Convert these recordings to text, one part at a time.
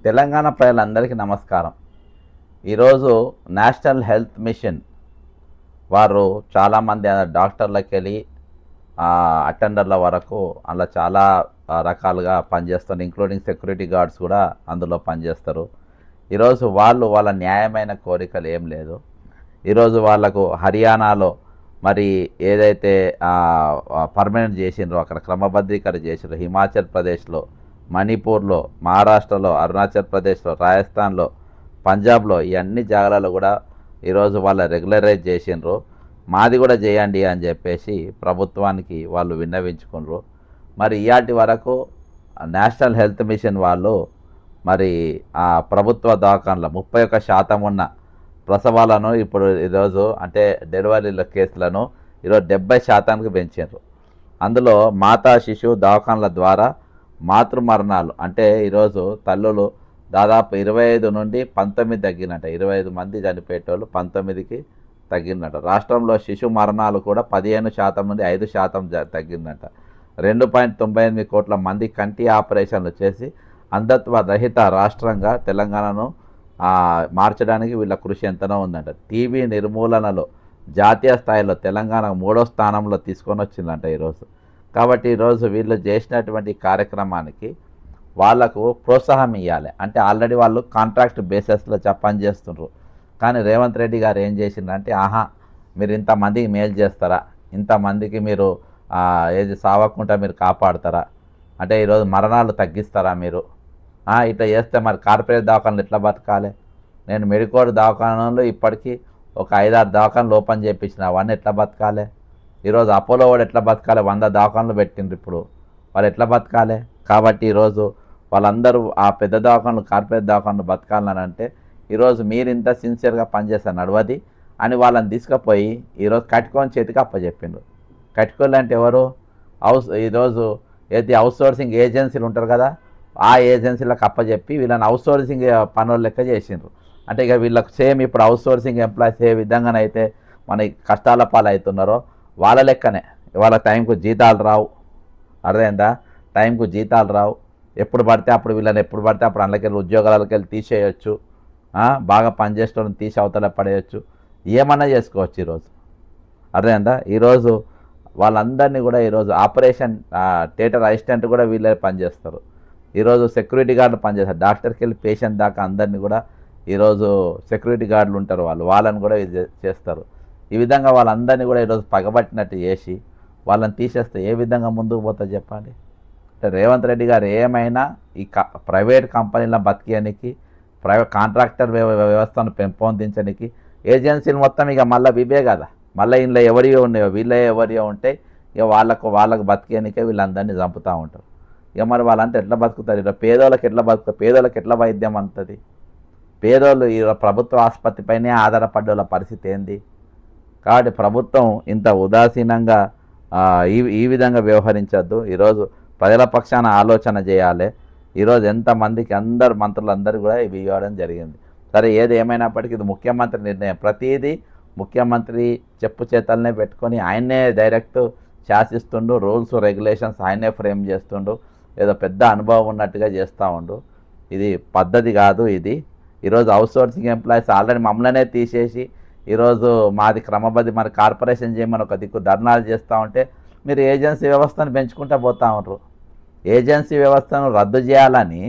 తెలంగాణ ప్రజలందరికీ నమస్కారం. ఈరోజు నేషనల్ హెల్త్ మిషన్ వారు చాలామంది డాక్టర్లకెళ్ళి అటెండర్ల వరకు అలా చాలా రకాలుగా పనిచేస్తారు. ఇంక్లూడింగ్ సెక్యూరిటీ గార్డ్స్ కూడా అందులో పనిచేస్తారు. ఈరోజు వాళ్ళ న్యాయమైన కోరికలు ఏం లేదు. ఈరోజు వాళ్ళకు హర్యానాలో మరి ఏదైతే పర్మనెంట్ చేసిండ్రో అక్కడ క్రమబద్ధీకరణ చేసిండ్రో, హిమాచల్ ప్రదేశ్లో, మణిపూర్లో, మహారాష్ట్రలో, అరుణాచల్ ప్రదేశ్లో, రాజస్థాన్లో, పంజాబ్లో ఈ అన్ని జాగాలలో కూడా ఈరోజు వాళ్ళ రెగ్యులరైజ్ చేసిండ్రు. మాది కూడా చేయండి అని చెప్పేసి ప్రభుత్వానికి వాళ్ళు విన్నవించుకున్నారు. మరి ఇయాటి వరకు నేషనల్ హెల్త్ మిషన్ వాళ్ళు మరి ఆ ప్రభుత్వ దవాఖానలో 31% ఉన్న ప్రసవాలను ఇప్పుడు ఈరోజు అంటే డెలివరీల కేసులను ఈరోజు 70%కి పెంచారు. అందులో మాతా శిశువు దవాఖానల ద్వారా మాతృ మరణాలు అంటే ఈరోజు తల్లులు దాదాపు 25 నుండి 19 తగ్గినట్ట. 25 మంది చనిపోయేటోళ్ళు 19కి తగ్గిందట. రాష్ట్రంలో శిశు మరణాలు కూడా 15% నుండి 5% తగ్గిందట. 2.98 కోట్ల మంది కంటి ఆపరేషన్లు చేసి అంధత్వ రహిత రాష్ట్రంగా తెలంగాణను మార్చడానికి వీళ్ళ కృషి ఎంతనో ఉందంట. టీబీ నిర్మూలనలో జాతీయ స్థాయిలో తెలంగాణ 3వ స్థానంలో తీసుకొని వచ్చిందంట ఈరోజు. కాబట్టి ఈరోజు వీళ్ళు చేసినటువంటి కార్యక్రమానికి వాళ్లకు ప్రోత్సాహం ఇవ్వాలి. అంటే ఆల్రెడీ వాళ్ళు కాంట్రాక్ట్ బేసిస్లో పని చేస్తుండ్రు. కానీ రేవంత్ రెడ్డి గారు ఏం చేసిందంటే మీరు ఇంతమందికి మేలు చేస్తారా, ఇంతమందికి మీరు ఏది సావకుండా మీరు కాపాడతారా, అంటే ఈరోజు మరణాలు తగ్గిస్తారా మీరు, ఇట్లా చేస్తే మరి కార్పొరేట్ దవాఖానలు ఎట్లా బతకాలి? నేను మెడికోడ్ దవాఖానలు ఇప్పటికీ ఒక 5-6 దవాఖానలు ఓపెన్ చేయించిన, అవన్నీ ఎట్లా బతకాలి? ఈరోజు అపోలో వాడు ఎట్లా బతకాలి? 100 దవాఖానలు పెట్టిండ్రు. ఇప్పుడు వాళ్ళు ఎట్లా బతకాలి? కాబట్టి ఈరోజు వాళ్ళందరూ ఆ పెద్ద దవాఖానలు కార్పొరేట్ దవాఖానలు బతకాలని అంటే ఈరోజు మీరు ఇంత సిన్సియర్గా పనిచేస్తారు నడవది అని వాళ్ళని తీసుకుపోయి ఈరోజు కట్టుకొని చేతికి అప్పచెప్పిండ్రు. కట్టుకోళ్ళు అంటే ఎవరు? ఈరోజు ఏది అవుట్సోర్సింగ్ ఏజెన్సీలు ఉంటారు కదా, ఆ ఏజెన్సీలకు అప్పచెప్పి వీళ్ళని అవుట్సోర్సింగ్ పనులు లెక్క చేసిండ్రు. అంటే ఇక వీళ్ళకి సేమ్ ఇప్పుడు అవుట్సోర్సింగ్ ఎంప్లాయీస్ ఏ విధంగానైతే మన కష్టాల పాలవుతున్నారో వాళ్ళ లెక్కనే. వాళ్ళ టైంకు జీతాలు రావు, అర్థమైందా? టైంకు జీతాలు రావు. ఎప్పుడు పడితే అప్పుడు వీళ్ళని ఎప్పుడు పడితే అప్పుడు అందులోకెళ్ళి ఉద్యోగాలకి వెళ్ళి తీసేయచ్చు. బాగా పనిచేసేటోళ్ళని తీసి అవతల పడేయచ్చు, ఏమన్నా చేసుకోవచ్చు ఈరోజు, అర్థమైందా? ఈరోజు వాళ్ళందరినీ కూడా ఈరోజు ఆపరేషన్ థియేటర్ అసిస్టెంట్ కూడా వీళ్ళే పనిచేస్తారు. ఈరోజు సెక్యూరిటీ గార్డులు పనిచేస్తారు. డాక్టర్కి వెళ్ళి పేషెంట్ దాకా అందరినీ కూడా ఈరోజు సెక్యూరిటీ గార్డులు ఉంటారు, వాళ్ళని కూడా ఇది చేస్తారు. ఈ విధంగా వాళ్ళందరినీ కూడా ఈరోజు పగబట్టినట్టు చేసి వాళ్ళని తీసేస్తే ఏ విధంగా ముందుకు పోతుంది చెప్పండి? రేవంత్ రెడ్డి గారు ఏమైనా ఈ ప్రైవేట్ కంపెనీల బతికేయడానికి, ప్రైవేట్ కాంట్రాక్టర్ వ్యవస్థను పెంపొందించడానికి ఏజెన్సీలు మొత్తం ఇక మళ్ళీ ఇవే కదా, మళ్ళీ ఇంట్లో ఎవరియో ఉన్నాయో వీళ్ళే ఎవరియో ఉంటే ఇక వాళ్ళకు బతికేయనికే వీళ్ళందరినీ చంపుతూ ఉంటారు. ఇక మరి వాళ్ళంతా ఎట్లా బతుకుతారు? ఇలా పేదోళ్ళకి ఎట్లా బతుకుతారు? పేదోళ్ళకి ఎట్లా వైద్యం అంతది? పేదోళ్ళు ఈ ప్రభుత్వ ఆసుపత్రిపైనే ఆధారపడ్డ పరిస్థితి ఏంది? కాబట్టి ప్రభుత్వం ఇంత ఉదాసీనంగా ఈ విధంగా వ్యవహరించద్దు. ఈరోజు ప్రజల పక్షాన ఆలోచన చేయాలి. ఈరోజు ఎంతమందికి అందరు మంత్రులందరూ కూడా ఇవి ఇవ్వడం జరిగింది. సరే, ఏది ఏమైనప్పటికీ ఇది ముఖ్యమంత్రి నిర్ణయం. ప్రతిదీ ముఖ్యమంత్రి చెప్పు చేతలనే పెట్టుకొని ఆయన్నే డైరెక్ట్ శాసిస్తుండు. రూల్స్ రెగ్యులేషన్స్ ఆయనే ఫ్రేమ్ చేస్తుండు. ఏదో పెద్ద అనుభవం ఉన్నట్టుగా చేస్తూ ఉండు. ఇది పద్ధతి కాదు ఇది. ఈరోజు అవుట్సోర్సింగ్ ఎంప్లాయీస్ ఆల్రెడీ మమ్మల్నే తీసేసి ఈరోజు మాది మరి కార్పొరేషన్ చేయమని ఒక దిక్కు ధర్నాలు చేస్తూ ఉంటే మీరు ఏజెన్సీ వ్యవస్థను పెంచుకుంటూ పోతూ ఉంటారు. ఏజెన్సీ వ్యవస్థను రద్దు చేయాలని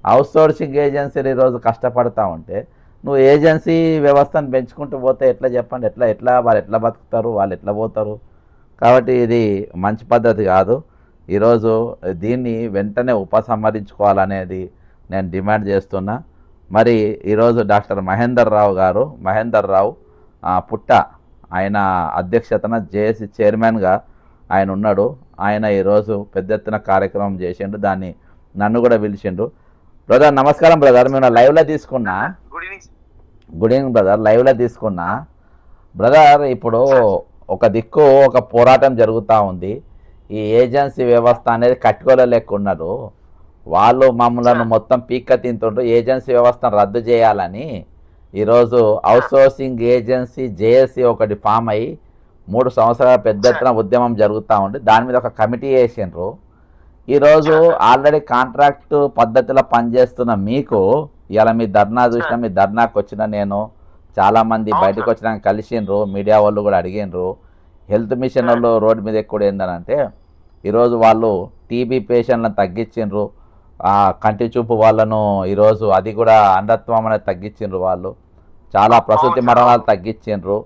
అవుట్సోర్సింగ్ ఏజెన్సీలు ఈరోజు కష్టపడతా ఉంటే నువ్వు ఏజెన్సీ వ్యవస్థను పెంచుకుంటూ పోతే ఎట్లా చెప్పండి? ఎట్లా వాళ్ళు ఎట్లా బతుకుతారు? వాళ్ళు ఎట్లా పోతారు? కాబట్టి ఇది మంచి పద్ధతి కాదు. ఈరోజు దీన్ని వెంటనే ఉపసంహరించుకోవాలనేది నేను డిమాండ్ చేస్తున్నా. మరి ఈరోజు డాక్టర్ మహేందర్ రావు పుట్ట ఆయన అధ్యక్షతన జేఏసీ చైర్మన్గా ఆయన ఉన్నాడు. ఆయన ఈరోజు పెద్ద ఎత్తున కార్యక్రమం చేసిండు. దాన్ని నన్ను కూడా పిలిచిండు. బ్రదర్ నమస్కారం బ్రదర్, మేము లైవ్లో తీసుకున్నా. గుడ్ ఈవినింగ్ బ్రదర్, లైవ్లో తీసుకున్నా. బ్రదర్, ఇప్పుడు ఒక దిక్కు ఒక పోరాటం జరుగుతూ ఉంది. ఈ ఏజెన్సీ వ్యవస్థ అనేది కట్టుకోలేకున్నారు. వాళ్ళు మమ్మల్ని మొత్తం పీక్క తింటుండ్రు. ఏజెన్సీ వ్యవస్థను రద్దు చేయాలని ఈరోజు అవుట్సోర్సింగ్ ఏజెన్సీ జేఏసీ ఒకటి ఫామ్ అయ్యి 3 సంవత్సరాల పెద్ద ఎత్తున ఉద్యమం జరుగుతూ ఉంది. దాని మీద ఒక కమిటీ వేసిండ్రు. ఈరోజు ఆల్రెడీ కాంట్రాక్ట్ పద్ధతిలో పనిచేస్తున్న మీకు ఇలా మీ ధర్నా చూసిన మీ ధర్నాకు వచ్చిన నేను చాలామంది బయటకు వచ్చినాక కలిసిండ్రు, మీడియా వాళ్ళు కూడా అడిగినరు. హెల్త్ మిషన్ వాళ్ళు రోడ్డు మీద ఎక్కువ ఏంటంటే ఈరోజు వాళ్ళు టీబీ పేషెంట్లను తగ్గించిండ్రు, కంటి చూపు వాళ్ళను ఈరోజు అది కూడా అంధత్వం అనేది తగ్గించిండ్రు, వాళ్ళు చాలా ప్రసూతి మరణాలు తగ్గించిండ్రు.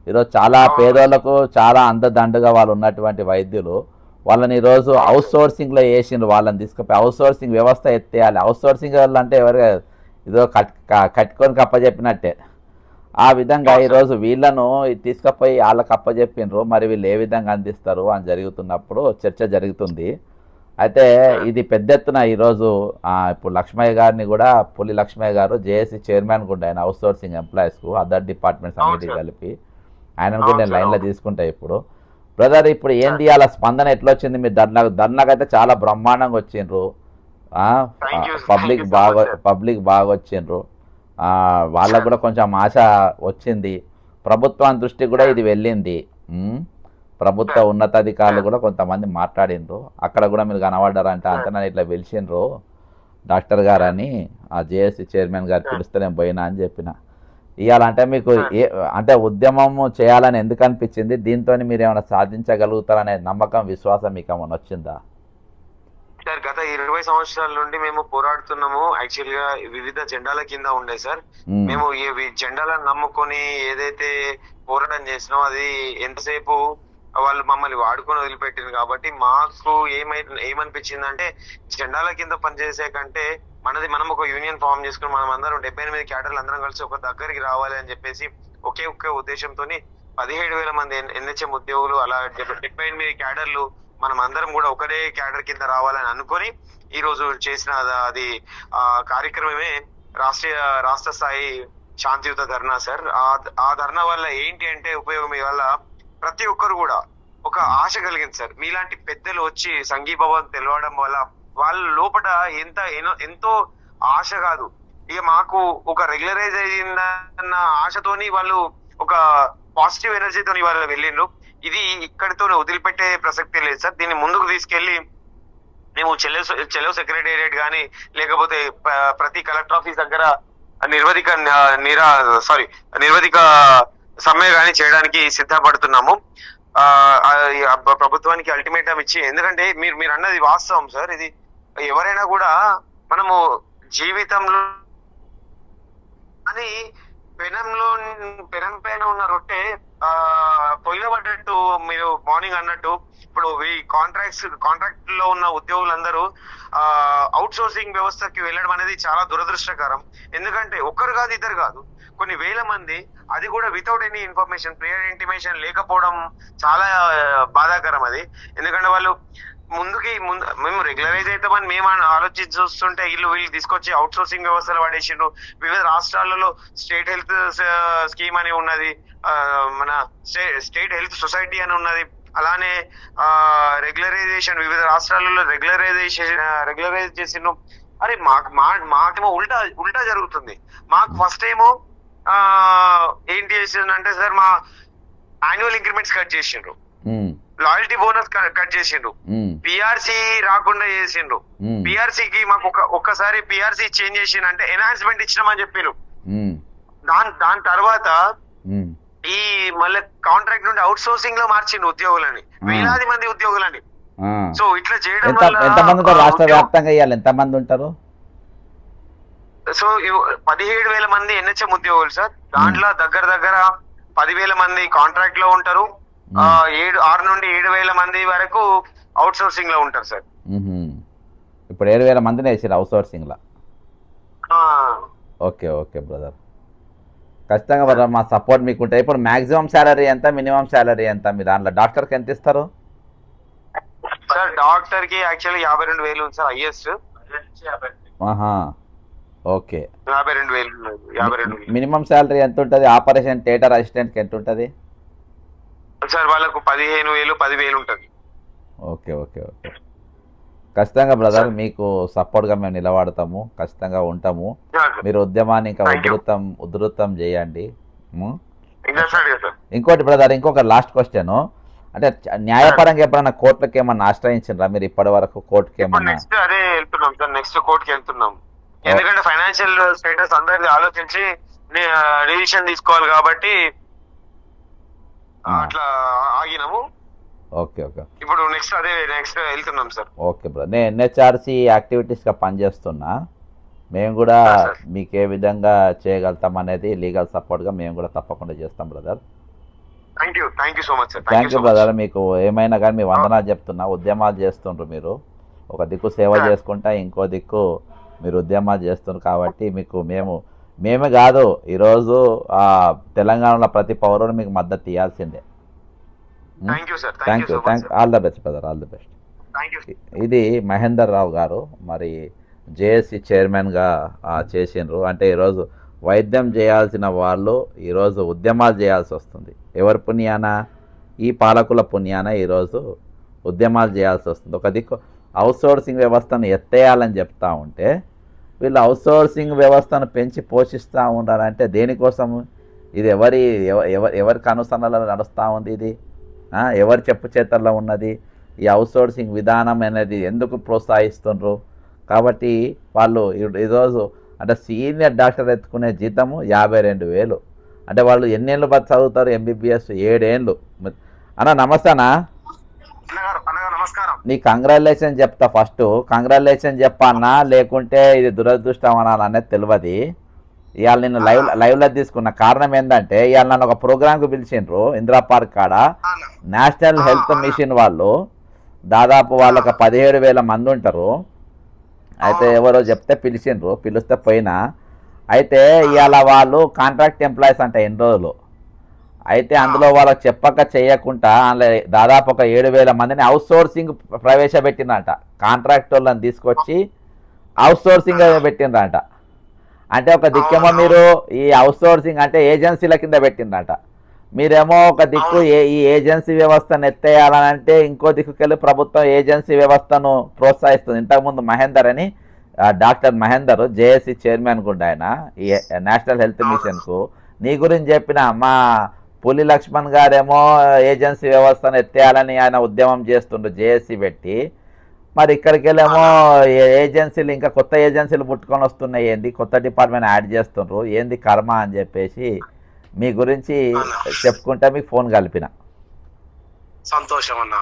ఈరోజు చాలా పేదోళ్లకు చాలా అందదండుగా వాళ్ళు ఉన్నటువంటి వైద్యులు వాళ్ళని ఈరోజు అవుట్ సోర్సింగ్లో వేసిండ్రు. వాళ్ళని తీసుకుపోయి అవుట్ సోర్సింగ్ వ్యవస్థ ఎత్తేయాలి. అవుట్ సోర్సింగ్ వాళ్ళు అంటే ఎవరు ఏదో కట్టుకొని కప్పచెప్పినట్టే. ఆ విధంగా ఈరోజు వీళ్ళను తీసుకుపోయి వాళ్ళకి అప్పచెప్పినరు. మరి వీళ్ళు ఏ విధంగా అందిస్తారు అని జరుగుతున్నప్పుడు చర్చ జరుగుతుంది. అయితే ఇది పెద్ద ఎత్తున ఈరోజు ఇప్పుడు లక్ష్మయ్య గారిని కూడా, పులి లక్ష్మయ్య గారు జేఏసీ చైర్మన్ కూడా ఆయన అవుట్ సోర్సింగ్ ఎంప్లాయీస్కు అదర్ డిపార్ట్మెంట్స్ అన్నిటికీ కలిపి ఆయనను కూడా నేను లైన్లో తీసుకుంటా. ఇప్పుడు బ్రదర్ ఇప్పుడు ఏంది అలా స్పందన ఎట్లా వచ్చింది మీ ధర్నాకు అయితే చాలా బ్రహ్మాండంగా వచ్చిండ్రు, పబ్లిక్ బాగా వచ్చిండ్రు, వాళ్ళకు కూడా కొంచెం ఆశ వచ్చింది, ప్రభుత్వం దృష్టికి కూడా ఇది వెళ్ళింది. ప్రభుత్వ ఉన్నతాధికారులు కూడా కొంతమంది మాట్లాడిండ్రు, అక్కడ కూడా మీరు కనబడ్డారంట. అంతే నన్ను ఇట్లా పిలిచిండ్రు డాక్టర్ గారు అని, ఆ జేఏసీ చైర్మన్ గారు పిలిస్తే నేను పోయినా అని చెప్పిన. ఇవ్వాలంటే మీకు అంటే ఉద్యమం చేయాలని ఎందుకు అనిపించింది, దీంతో మీరు ఏమైనా సాధించగలుగుతారనే నమ్మకం విశ్వాసం మీకు ఏమైనా వచ్చిందా? సార్ గత 20 సంవత్సరాల నుండి మేము పోరాడుతున్నాము. యాక్చువల్ గా వివిధ జెండాల కింద ఉండే సార్. మేము ఈ జెండాలను నమ్ముకొని ఏదైతే పోరాటం చేసినామో అది ఎంతసేపు వాళ్ళు మమ్మల్ని వాడుకొని వదిలిపెట్టింది. కాబట్టి మాకు ఏమనిపించింది అంటే జెండాల కింద పనిచేసే కంటే మనం ఒక యూనియన్ ఫామ్ చేసుకుని మనం అందరం 78 క్యాడర్లు అందరం కలిసి ఒక దగ్గరికి రావాలి అని చెప్పేసి ఒకే ఉద్దేశంతో 17,000 మంది ఎన్హెచ్ఎం ఉద్యోగులు, అలా 78 క్యాడర్లు మనం అందరం కూడా ఒకటే క్యాడర్ కింద రావాలని అనుకొని ఈ రోజు చేసిన అది కార్యక్రమమే రాష్ట్ర స్థాయి శాంతియుత ధర్నా సార్. ఆ ధర్నా వల్ల ఏంటి అంటే ఉపయోగం వల్ల ప్రతి ఒక్కరు కూడా ఒక ఆశ కలిగింది సార్. మీలాంటి పెద్దలు వచ్చి సంఘీభావం తెలవడం వల్ల వాళ్ళ లోపల ఎంతో ఆశ కాదు, ఇక మాకు ఒక రెగ్యులరైజ్ అయ్యిందన్న ఆశతోని వాళ్ళు ఒక పాజిటివ్ ఎనర్జీతో వాళ్ళు వెళ్ళిండ్రు. ఇది ఇక్కడితోనే వదిలిపెట్టే ప్రసక్తి లేదు సార్. దీన్ని ముందుకు తీసుకెళ్లి మేము చెలవు సెక్రటేరియట్ గానీ లేకపోతే ప్రతి కలెక్టర్ ఆఫీస్ దగ్గర నిర్వధిక సమ్మె గానీ చేయడానికి సిద్ధపడుతున్నాము. ప్రభుత్వానికి అల్టిమేటం ఇచ్చి, ఎందుకంటే మీరు అన్నది వాస్తవం సార్. ఇది ఎవరైనా కూడా మనము జీవితంలో అని పెనం పైన ఉన్న రొట్టె పొయ్యిలో పడ్డట్టు, మీరు మార్నింగ్ అన్నట్టు ఇప్పుడు ఈ కాంట్రాక్ట్ లో ఉన్న ఉద్యోగులందరూ అవుట్ సోర్సింగ్ వ్యవస్థకి వెళ్ళడం అనేది చాలా దురదృష్టకరం. ఎందుకంటే ఒక్కరు కాదు, ఇద్దరు కాదు, కొన్ని వేల మంది, అది కూడా without any information, prior intimation లేకపోవడం చాలా బాధాకరం అది. ఎందుకంటే వాళ్ళు మేము రెగ్యులరైజ్ అవుతామని మేము ఆలోచించి చూస్తుంటే వీళ్ళు తీసుకొచ్చి అవుట్ సోర్సింగ్ వ్యవస్థలు పడేసిండ్రు. వివిధ రాష్ట్రాలలో స్టేట్ హెల్త్ స్కీమ్ అని ఉన్నది, మన స్టేట్ హెల్త్ సొసైటీ అని ఉన్నది. అలానే రెగ్యులరైజేషన్ వివిధ రాష్ట్రాలలో రెగ్యులరైజ్ చేసిండ్రు. అరే మాకేమో ఉల్టా జరుగుతుంది. మాకు ఫస్ట్ ఏమో ఏంటి చేసిండ్రంటే సార్, మా యాన్యువల్ ఇంక్రిమెంట్స్ కట్ చేసిండ్రు, లాయల్టీ బోనస్ కట్ చేసిండ్రు, పిఆర్సీ రాకుండా చేసిండ్రు. పిఆర్సీకి మాకు ఒక్కసారి పిఆర్సీ చేంజ్ చేసిండ్రు అంటే ఎన్హాన్స్మెంట్ ఇచ్చినామని చెప్పారు. దాని తర్వాత ఈ మళ్ళీ కాంట్రాక్ట్ నుండి అవుట్ సోర్సింగ్ లో మార్చిండు ఉద్యోగులని, వేలాది మంది ఉద్యోగులని. సో ఇట్లా చేయడం వల్ల రాష్ట్ర వ్యాప్తంగా ఎంత మంది ఉంటారు? సో 17,000 మంది ఎన్హెచ్ఎం ఉద్యోగులు సార్. దాంట్లో దగ్గర 10,000 మంది కాంట్రాక్ట్ లో ఉంటారు, 6 నుండి 7,000 మంది వరకు అవుట్ సోర్సింగ్ లో ఉంటారు సార్. ఇప్పుడు 7,000 మందిని వేసారు అవుట్ సోర్సింగ్ లో. ఓకే బ్రదర్, ఖచ్చితంగా బ్రదర్ మా సపోర్ట్ మీకు ఉంటాయి. ఇప్పుడు మాక్సిమం శాలరీ ఎంత, మినిమం శాలరీ ఎంత మీ దాంట్లో? డాక్టర్కి ఎంత ఇస్తారు సార్? డాక్టర్ కి actually 52,000 sir highest. Okay, 52,000. Minimum salary ఎంత ఉంటుంది? ఆపరేషన్ థియేటర్ అసిస్టెంట్ కి ఎంత ఉంటుంది సార్? వాళ్ళకు 15,000 10,000 ఉంటుంది. ఓకే, ఖచ్చితంగా బ్రదర్ మీకు సపోర్ట్గా మేము నిలబడతాము, ఖచ్చితంగా ఉంటాము. మీరు ఉద్యమాన్ని ఇంకా ఉధృతం చేయండి. ఇంకోటి బ్రదర్, ఇంకొక లాస్ట్ క్వశ్చన్. అంటే న్యాయపరంగా ఎప్పుడన్నా కోర్టులకు ఏమన్నా ఆశ్రయించారా మీరు ఇప్పటి వరకు కోర్టుకి ఇప్పుడు ఏమన్నా? నెక్స్ట్ అదే వెళ్తున్నాం సార్, నెక్స్ట్ కోర్టుకి వెళ్తున్నాం. ఎందుకంటే ఫైనాన్షియల్ స్టేటస్ అందరిది ఆలోచించి డిసిషన్ తీసుకోవాలి కాబట్టి అట్లా ఆగినాము. Okay okay. ఇప్పుడు నెక్స్ట్ వెళ్తున్నాం సార్. ఓకే బ్రదర్, నేను ఎన్హెచ్ఆర్సీ యాక్టివిటీస్గా పనిచేస్తున్నా. మేము కూడా సార్. మీకు ఏ విధంగా చేయగలుగుతాం అనేది లీగల్ సపోర్ట్గా మేము కూడా తప్పకుండా చేస్తాం brother. Thank you so much sir. Thank you brother. మీకు ఏమైనా కానీ మీ వందనాలు చెప్తున్నా. ఉద్యమాలు చేస్తుండ్రు మీరు, ఒక దిక్కు సేవ చేసుకుంటా, ఇంకో దిక్కు మీరు ఉద్యమాలు చేస్తున్నారు కాబట్టి మీకు మేమే కాదు ఈరోజు తెలంగాణలో ప్రతి పౌరుడు మీకు మద్దతు ఇవ్వాల్సిందే. Thank you sir. Thank you. All the best brother, all the best. ఇది మహేందర్ రావు గారు మరి జేఏసీ చైర్మన్గా చేసిండ్రు. అంటే ఈరోజు వైద్యం చేయాల్సిన వాళ్ళు ఈరోజు ఉద్యమాలు చేయాల్సి వస్తుంది. ఎవరి పుణ్యాన? ఈ పాలకుల పుణ్యాన ఈరోజు ఉద్యమాలు చేయాల్సి వస్తుంది. ఒక దిక్కు అవుట్సోర్సింగ్ వ్యవస్థను ఎత్తేయాలని చెప్తా ఉంటే వీళ్ళు అవుట్సోర్సింగ్ వ్యవస్థను పెంచి పోషిస్తూ ఉండాలంటే దేనికోసము? ఇది ఎవరికి అనుసరణలో నడుస్తూ ఉంది? ఇది ఎవరి చెప్పు చేతల్లో ఉన్నది? ఈ అవుట్సోర్సింగ్ విధానం అనేది ఎందుకు ప్రోత్సహిస్తుండ్రు? కాబట్టి వాళ్ళు ఈరోజు అంటే సీనియర్ డాక్టర్ ఎత్తుకునే జీతము 52,000. అంటే వాళ్ళు ఎన్నేళ్ళు బతి చదువుతారు? ఎంబీబీఎస్ 7 ఏళ్ళు. అన్న నమస్తేనా? నమస్కారం. నీ కంగ్రాచులేషన్ చెప్తా. ఫస్ట్ కంగ్రాచులేషన్ చెప్పన్నా లేకుంటే ఇది దురదృష్టం అనాలనేది తెలియదు. ఇవాళ నేను లైవ్లో తీసుకున్న కారణం ఏంటంటే ఇవాళ నన్ను ఒక ప్రోగ్రామ్కి పిలిచిండ్రు ఇందిరా పార్క్ కాడ. నేషనల్ హెల్త్ మిషన్ వాళ్ళు దాదాపు వాళ్ళకి 17,000 మంది ఉంటారు. అయితే ఎవరో చెప్తే పిలిచిండ్రు, పిలిస్తే పోయినా. అయితే ఇవాళ వాళ్ళు కాంట్రాక్ట్ ఎంప్లాయీస్ అంట ఎన్ని రోజులు. అయితే అందులో వాళ్ళకి చెప్పక చేయకుండా దాదాపు ఒక 7,000 మందిని అవుట్సోర్సింగ్ ప్రవేశపెట్టిందంట. కాంట్రాక్ట్ వాళ్ళని తీసుకొచ్చి అవుట్సోర్సింగ్ పెట్టిండ్రంట. అంటే ఒక దిక్కేమో మీరు ఈ అవుట్సోర్సింగ్ అంటే ఏజెన్సీల కింద పెట్టిండ్రంట. మీరేమో ఒక దిక్కు ఈ ఏజెన్సీ వ్యవస్థను ఎత్తేయాలని అంటే ఇంకో దిక్కుకెళ్ళి ప్రభుత్వం ఏజెన్సీ వ్యవస్థను ప్రోత్సహిస్తుంది. ఇంతకుముందు మహేందర్ అని డాక్టర్ మహేందర్ జేఏసీ చైర్మన్ కూడా ఆయన ఈ నేషనల్ హెల్త్ మిషన్కు నీ గురించి చెప్పిన మా పులి లక్ష్మణ్ గారేమో ఏజెన్సీ వ్యవస్థను ఎత్తేయాలని ఆయన ఉద్యమం చేస్తుండ్రు జేఏసీ పెట్టి. మరి ఇక్కడికి వెళ్ళేమో ఏజెన్సీలు ఇంకా కొత్త ఏజెన్సీలు పుట్టుకొని వస్తున్నాయి. ఏంది కొత్త డిపార్ట్మెంట్ యాడ్ చేస్తుండ్రు, ఏంది కర్మ అని చెప్పేసి మీ గురించి చెప్పుకుంటే మీకు ఫోన్ కలిపిన. సంతోషం అన్న.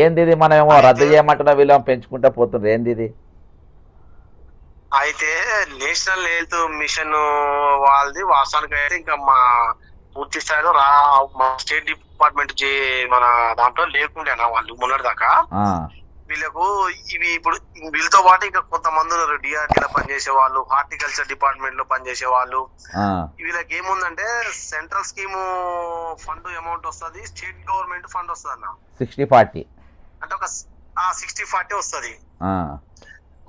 ఏంది ఇది? మనం ఏమో రద్దు చేయమంటున్నా, వీళ్ళు పెంచుకుంటా పోతుండ్రు. ఏంది ఇది? అయితే నేషనల్ హెల్త్ మిషన్ వాళ్ళది వాస్తవానికి అయితే ఇంకా మా పూర్తి స్థాయిలో మా స్టేట్ డిపార్ట్మెంట్ మన దాంట్లో లేకుండేనా వాళ్ళు మొన్నటి దాకా. వీళ్ళకు ఇవి ఇప్పుడు వీళ్ళతో పాటు ఇంకా కొంతమంది ఉన్నారు. డిఆర్డీలో పనిచేసే వాళ్ళు, హార్టికల్చర్ డిపార్ట్మెంట్ లో పనిచేసే వాళ్ళు. వీళ్ళకి ఏముందంటే సెంట్రల్ స్కీమ్ ఫండ్ అమౌంట్ వస్తుంది, స్టేట్ గవర్నమెంట్ ఫండ్ వస్తుంది అన్న. 60-40 అంటే ఒక 60-40 వస్తుంది.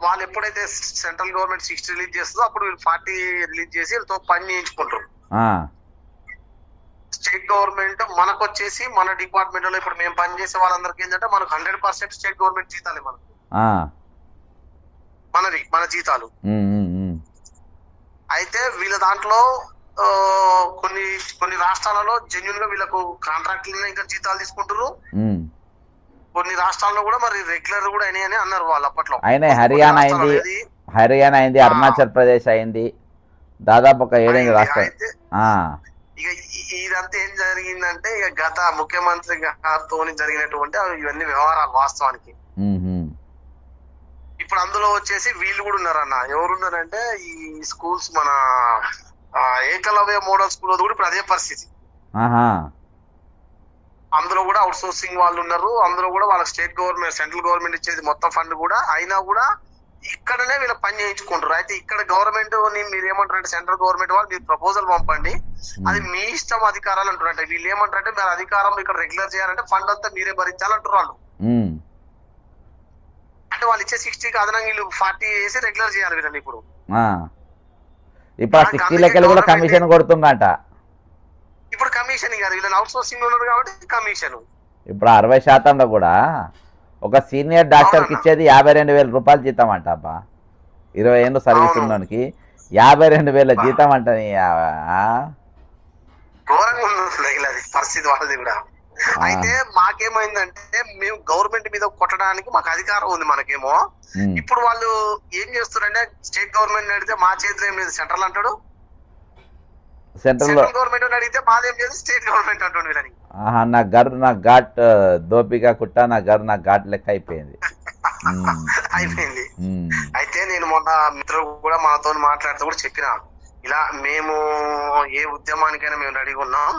వాళ్ళు ఎప్పుడైతే సెంట్రల్ గవర్నమెంట్ 60 రిలీజ్ చేస్తుందో అప్పుడు వీళ్ళు 40 రిలీజ్ చేసి వీళ్ళతో పని చేయించుకుంటారు. స్టేట్ గవర్నమెంట్ మనకు వచ్చేసి మన డిపార్ట్మెంట్ లో ఇప్పుడు మేము పనిచేసే వాళ్ళందరికీ ఏంటంటే మనకు 100% స్టేట్ గవర్నమెంట్ జీతాలే మనకు, మన జీతాలు. అయితే వీళ్ళ దాంట్లో కొన్ని రాష్ట్రాలలో జెన్యున్ గా వీళ్ళకు కాంట్రాక్ట్ ఇంకా జీతాలు తీసుకుంటారు. కొన్ని రాష్ట్రాల్లో కూడా మరి రెగ్యులర్ కూడా అయినాయని అన్నారు వాళ్ళు అప్పట్లో. హర్యానా అయింది, అరుణాచల్ ప్రదేశ్ అయింది, దాదాపు ఒక 7 రాష్ట్రాలు. ఇక ఇదంతా ఏం జరిగిందంటే ఇక గత ముఖ్యమంత్రి గారితో జరిగినటువంటి ఇవన్నీ వ్యవహారాలు వాస్తవానికి. ఇప్పుడు అందులో వచ్చేసి వీళ్ళు కూడా ఉన్నారన్న. ఎవరున్నారంటే ఈ స్కూల్స్ మన ఏకలవ్య మోడల్ స్కూల్ కూడా ఇప్పుడు అదే పరిస్థితి. అందులో కూడా అవుట్ సోర్సింగ్ వాళ్ళు ఉన్నారు. అందులో కూడా వాళ్ళ స్టేట్ గవర్నమెంట్ సెంట్రల్ గవర్నమెంట్ ఇచ్చేది మొత్తం ఫండ్ కూడా అయినా కూడా ఇక్కడనే వీళ్ళ పని చేయించుకుంటారు. అయితే ఇక్కడ గవర్నమెంట్ మీరు ఏమంటారంటే సెంట్రల్ గవర్నమెంట్ వాళ్ళు మీరు ప్రపోజల్ పంపండి, అది మీ ఇష్టం అధికారాలు అంటారంటే. వీళ్ళు ఏమంటారంటే మీరు అధికారం ఇక్కడ రెగ్యులర్ చేయాలంటే ఫండ్ అంతా మీరే భరించాలంటారు వాళ్ళు. అంటే వాళ్ళు ఇచ్చే 60కి అదనంగా వీళ్ళు 40 వేసి రెగ్యులర్ చేయాలి వీళ్ళని. ఇప్పుడు 60 లెక్కలు కూడా కమిషన్ కొడుతుందంట. ఇప్పుడు కమిషన్ కాదు, వీళ్ళని అవుట్ సోర్సింగ్ ఉన్నారు కాబట్టి కమిషన్. ఇప్పుడు 60% కూడా ఒక సీనియర్ డాక్టర్కి ఇచ్చేది 52,000 రూపాయలు జీతం అంట. అబ్బా 20 ఏళ్ళు సర్వీస్ ఉన్నోనికి 52,000 జీతం అంట. ఘోరంగా ఉంది పరిస్థితి వాళ్ళది కూడా. అయితే మాకేమైందంటే మేము గవర్నమెంట్ మీద కొట్టడానికి మాకు అధికారం ఉంది మనకేమో. ఇప్పుడు వాళ్ళు ఏం చేస్తున్నారంటే స్టేట్ గవర్నమెంట్ అడిగితే మా చేతిలో ఏం లేదు సెంట్రల్ అంటాడు, సెంట్రల్ గవర్నమెంట్ అడిగితే మాదేం లేదు స్టేట్ గవర్నమెంట్ అంటాడు వీళ్ళని. నా గర్ నా ఘాట్ దోపిగా కుట్ట నా గర్ నా ఘాట్ లెక్క అయిపోయింది. అయిపోయింది. అయితే నేను మొన్న మిత్రులు కూడా మనతో మాట్లాడుతూ కూడా చెప్పిన, ఇలా మేము ఏ ఉద్యమానికైనా మేము రెడీగా ఉన్నాం.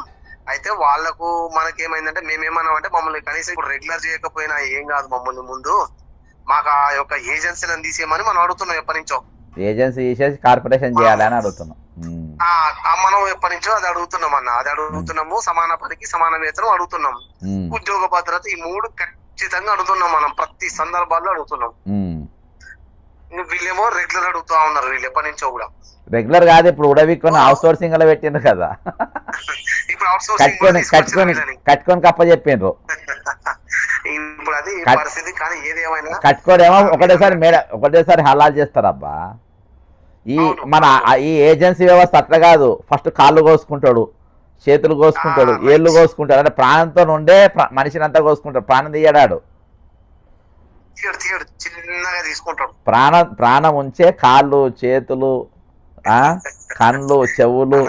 అయితే వాళ్ళకు మనకేమైందంటే మేమేమన్నామంటే మమ్మల్ని కనీసం ఇప్పుడు రెగ్యులర్ చేయకపోయినా ఏం కాదు, మమ్మల్ని ముందు మాకు ఆ యొక్క ఏజెన్సీలను తీసేయమని మనం అడుగుతున్నాం ఎప్పటి నుంచో. ఏజెన్సీ తీసేసి కార్పొరేషన్ చేయాలని అడుగుతున్నాం. మనం ఎప్పటి నుంచో అది అడుగుతున్నాం అన్న, అది అడుగుతున్నాము. సమాన పనికి సమాన వేతనం అడుగుతున్నాం, ఉద్యోగ భద్రత, ఈ మూడు ఖచ్చితంగా అడుగుతున్నాం మనం, ప్రతి సందర్భాల్లో అడుగుతున్నాం. వీళ్ళేమో రెగ్యులర్ అడుగుతా ఉన్నారు, వీళ్ళు ఎప్పటి నుంచో కూడా. రెగ్యులర్ కాదు, ఇప్పుడు ఉడవిక్కుని అవుట్ సోర్సింగ్ లో పెట్టిండ్రు కదా, ఇప్పుడు అవుట్ సోర్సింగ్ కట్టుకొని కప్ప చెప్పిండ్రు. ఇప్పుడు అది పరిస్థితి. కానీ ఏదేమైనా కట్టుకోడేమో ఒకటేసారి హలాల్ చేస్తారబ్బా. ఈ ఏజెన్సీ వ్యవస్థ అట్లా కాదు, ఫస్ట్ కాళ్ళు కోసుకుంటాడు, చేతులు కోసుకుంటాడు, ఏళ్ళు కోసుకుంటాడు, అంటే ప్రాణంతో నుండే మనిషిని అంతా కోసుకుంటాడు, ప్రాణం తీయడాడు, చిన్నగా తీసుకుంటాడు. ప్రాణం ఉంచే కాళ్ళు చేతులు కళ్ళు చెవులు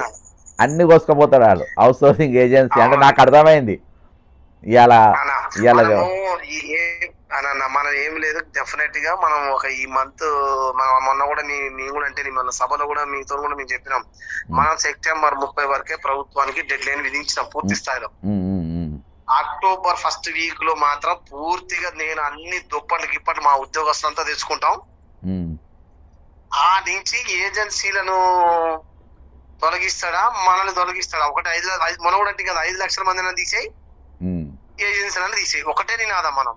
అన్ని కోసుకపోతాడు వాడు. అవుట్ సోర్సింగ్ ఏజెన్సీ అంటే నాకు అర్థమైంది. మనం ఏం లేదు, డెఫినెట్ గా మనం ఒక ఈ మంత్ మొన్న కూడా మీ కూడా అంటే మన సభలో కూడా మీతో కూడా మేము చెప్పినాం, మనం సెప్టెంబర్ 30 వరకే ప్రభుత్వానికి డెడ్ లైన్ విధించినాం పూర్తి స్థాయిలో. అక్టోబర్ ఫస్ట్ వీక్ లో మాత్రం పూర్తిగా నేను అన్ని దుప్పట్లు గిప్పట్లు మా ఉద్యోగస్తులంతా తెచ్చుకుంటాం. ఆ నుంచి ఏజెన్సీలను తొలగిస్తాడా మనల్ని తొలగిస్తాడా, ఒకటి 5 మన కూడా అంటే కదా 5 లక్షల మందిని తీసేయి, ఏజెన్సీలను తీసేయి, ఒకటే నినాదం మనం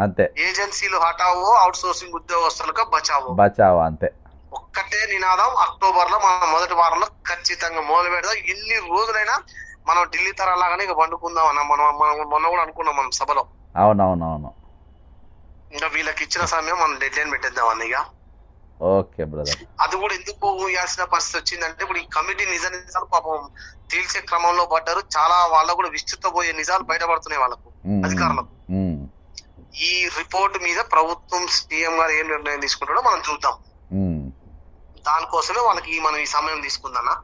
అంతే. ఏజెన్సీలు హటావో, అవుట్ సోర్సింగ్ ఉద్యోగస్తులకు బచావో అంతే, ఒక్కటే నినాదం. అక్టోబర్ లో మనం మొదటి వారంలో ఖచ్చితంగా మొదలు పెడదాం. ఎన్ని రోజులైనా మనం ఢిల్లీ తరలాగానే ఇక పండుకుందాం అన్న మొన్న కూడా అనుకున్నాం మనం సభలో. అవునవునవును. ఇంకా వీళ్ళకి ఇచ్చిన సమయం మనం డెడ్ లైన్ పెట్టేద్దాం అన్న. ఇక ఓకే బ్రదర్. అది కూడా ఎందుకు ఇవ్వాల్సిన పరిస్థితి వచ్చిందంటే ఇప్పుడు ఈ కమిటీ నిజాలు పాపం తేల్చే క్రమంలో పడ్డారు. చాలా వాళ్ళకు కూడా విస్తృతపోయే నిజాలు బయటపడుతున్నాయి వాళ్ళకు, అధికారులకు. ఈ రిపోర్ట్ మీద ప్రభుత్వం సీఎం గారు ఏం నిర్ణయం తీసుకుంటాడో మనం చూద్దాం. దానికోసమే వాళ్ళకి మనం ఈ సమయం తీసుకుందన్నా.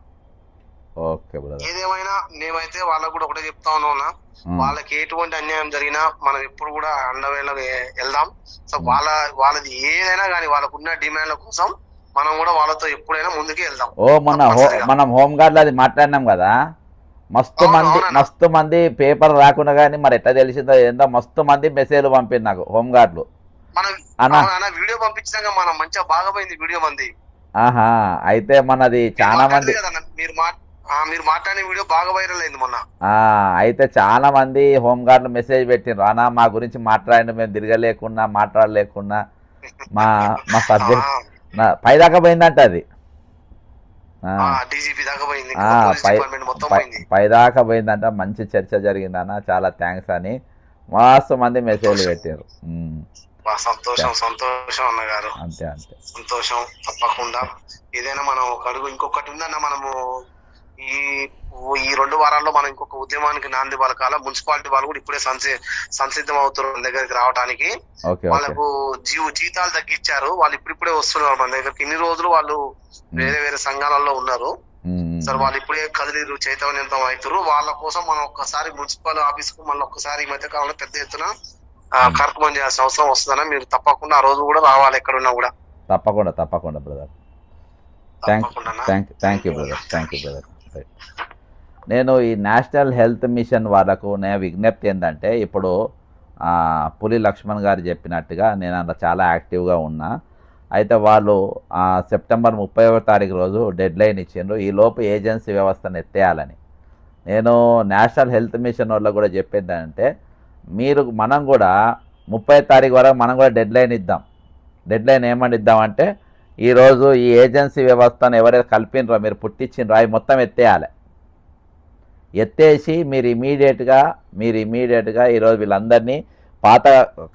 ఏదేమైనా మేమైతే వాళ్ళకు కూడా ఒకటే చెప్తా ఉన్నా, వాళ్ళకి ఎటువంటి అన్యాయం జరిగినా మనం ఎప్పుడు కూడా అండవేళ వెళ్దాం. సో వాళ్ళది ఏదైనా కానీ వాళ్ళకున్న డిమాండ్ల కోసం మనం కూడా వాళ్ళతో ఎప్పుడైనా ముందుకు వెళ్దాం. మనం హోమ్ గార్డ్ అది మాట్లాడినాం కదా, మస్తు మంది పేపర్ రాకుండా కానీ మరి ఎట్లా తెలిసిందో ఏందో మస్తు మంది మెసేజ్లు పంపింది నాకు హోమ్ గార్డులు. మనం వీడియో పంపించాక మనం మంచిగా బాగా పోయింది వీడియో మంది. అయితే మనది చాలా మంది మీరు మాట్లాడే వీడియో బాగా వైరల్ అయింది మొన్న. అయితే చాలా మంది హోమ్ గార్డులు మెసేజ్ పెట్టిండ్రు, అన్నా మా గురించి మాట్లాడి మేము తిరగలేకున్నా మాట్లాడలేకున్నా మా సబ్జెక్ట్ పైదాకా పోయిందంట అది, పైదాకా పోయిందంట. మంచి చర్చ జరిగిందన్న, చాలా థ్యాంక్స్ అని మస్తు మంది మెసేజ్లు పెట్టారు. సంతోషం అన్నగారు, అంతే అంతే సంతోషం. తప్పకుండా ఏదైనా మనం ఒక అడుగు ఇంకొకటి ఉందన్న, మనము ఈ 2 వారాల్లో మనం ఇంకొక ఉద్యమానికి నాంది పలకాల. మున్సిపాలిటీ వాళ్ళు కూడా ఇప్పుడే సంసిద్ధం అవుతున్నారు మన దగ్గరికి రావడానికి. వాళ్ళకు జీతాలు తగ్గించారు, వాళ్ళు ఇప్పుడిప్పుడే వస్తున్నారు మన దగ్గరికి. ఇన్ని రోజులు వాళ్ళు వేరే వేరే సంఘాలలో ఉన్నారు సార్, వాళ్ళు ఇప్పుడే కదిలిరు, చైతన్యవంతం అవుతారు. వాళ్ళ కోసం మనం ఒక్కసారి మున్సిపల్ ఆఫీస్ కు మళ్ళీ ఒక్కసారి ఈ మధ్య కాలంలో పెద్ద ఎత్తున కార్యక్రమం చేయాల్సిన అవసరం వస్తుందన్న. మీరు తప్పకుండా ఆ రోజు కూడా రావాలి, ఎక్కడున్నా కూడా. తప్పకుండా బ్రదర్. Thank you brother. నేను ఈ నేషనల్ హెల్త్ మిషన్ వాళ్ళకు నేను విజ్ఞప్తి ఏంటంటే, ఇప్పుడు పులి లక్ష్మణ్ గారు చెప్పినట్టుగా నేను అందులో చాలా యాక్టివ్గా ఉన్నా. అయితే వాళ్ళు సెప్టెంబర్ 30వ తారీఖు రోజు డెడ్ లైన్ ఇచ్చిండ్రు, ఈ లోపు ఏజెన్సీ వ్యవస్థను ఎత్తేయాలని. నేను నేషనల్ హెల్త్ మిషన్ వాళ్ళకు కూడా చెప్పేది అంటే, మనం కూడా 30వ తారీఖు వరకు మనం కూడా డెడ్ లైన్ ఇద్దాం. డెడ్ లైన్ ఏమని ఇద్దామంటే, ఈరోజు ఈ ఏజెన్సీ వ్యవస్థను ఎవరైతే కల్పినరో మీరు పుట్టించినరో అవి మొత్తం ఎత్తేసి మీరు ఇమీడియట్గా ఈరోజు వీళ్ళందరినీ పాత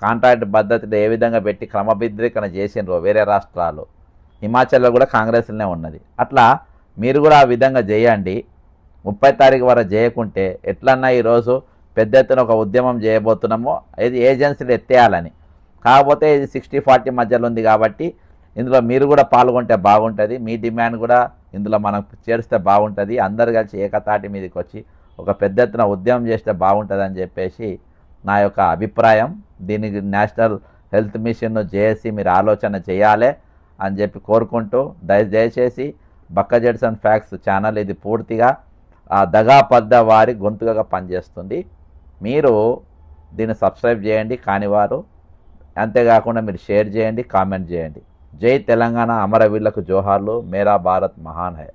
కాంట్రాక్ట్ పద్ధతిలో ఏ విధంగా పెట్టి క్రమబద్ధీకరణ చేసినరో వేరే రాష్ట్రాలు, హిమాచల్లో కూడా కాంగ్రెస్లోనే ఉన్నది, అట్లా మీరు కూడా ఆ విధంగా చేయండి. 30వ తారీఖు వరకు చేయకుంటే ఎట్లన్నా ఈరోజు పెద్ద ఎత్తున ఒక ఉద్యమం చేయబోతున్నామో ఇది ఏజెన్సీలు ఎత్తేయాలని. కాకపోతే ఇది 60-40 మధ్యలో ఉంది కాబట్టి ఇందులో మీరు కూడా పాల్గొంటే బాగుంటుంది. మీ డిమాండ్ కూడా ఇందులో మనం చేరిస్తే బాగుంటుంది. అందరు కలిసి ఏకతాటి మీదకి వచ్చి ఒక పెద్ద ఎత్తున ఉద్యమం చేస్తే బాగుంటుంది అని చెప్పేసి నా యొక్క అభిప్రాయం. దీనికి నేషనల్ హెల్త్ మిషన్ జేఏసీ మీరు ఆలోచన చేయాలి అని చెప్పి కోరుకుంటూ, దయచేసి బక్క జెడ్సన్ ఫ్యాక్ట్స్ ఛానల్ ఇది పూర్తిగా దగా పద్ద వారి గొంతుగా పనిచేస్తుంది. మీరు దీన్ని సబ్స్క్రైబ్ చేయండి కానివారు, అంతేకాకుండా మీరు షేర్ చేయండి, కామెంట్ చేయండి. జై తెలంగాణ, అమరవీరులకు జోహార్లు. మేరా భారత్ మహాన్ హై.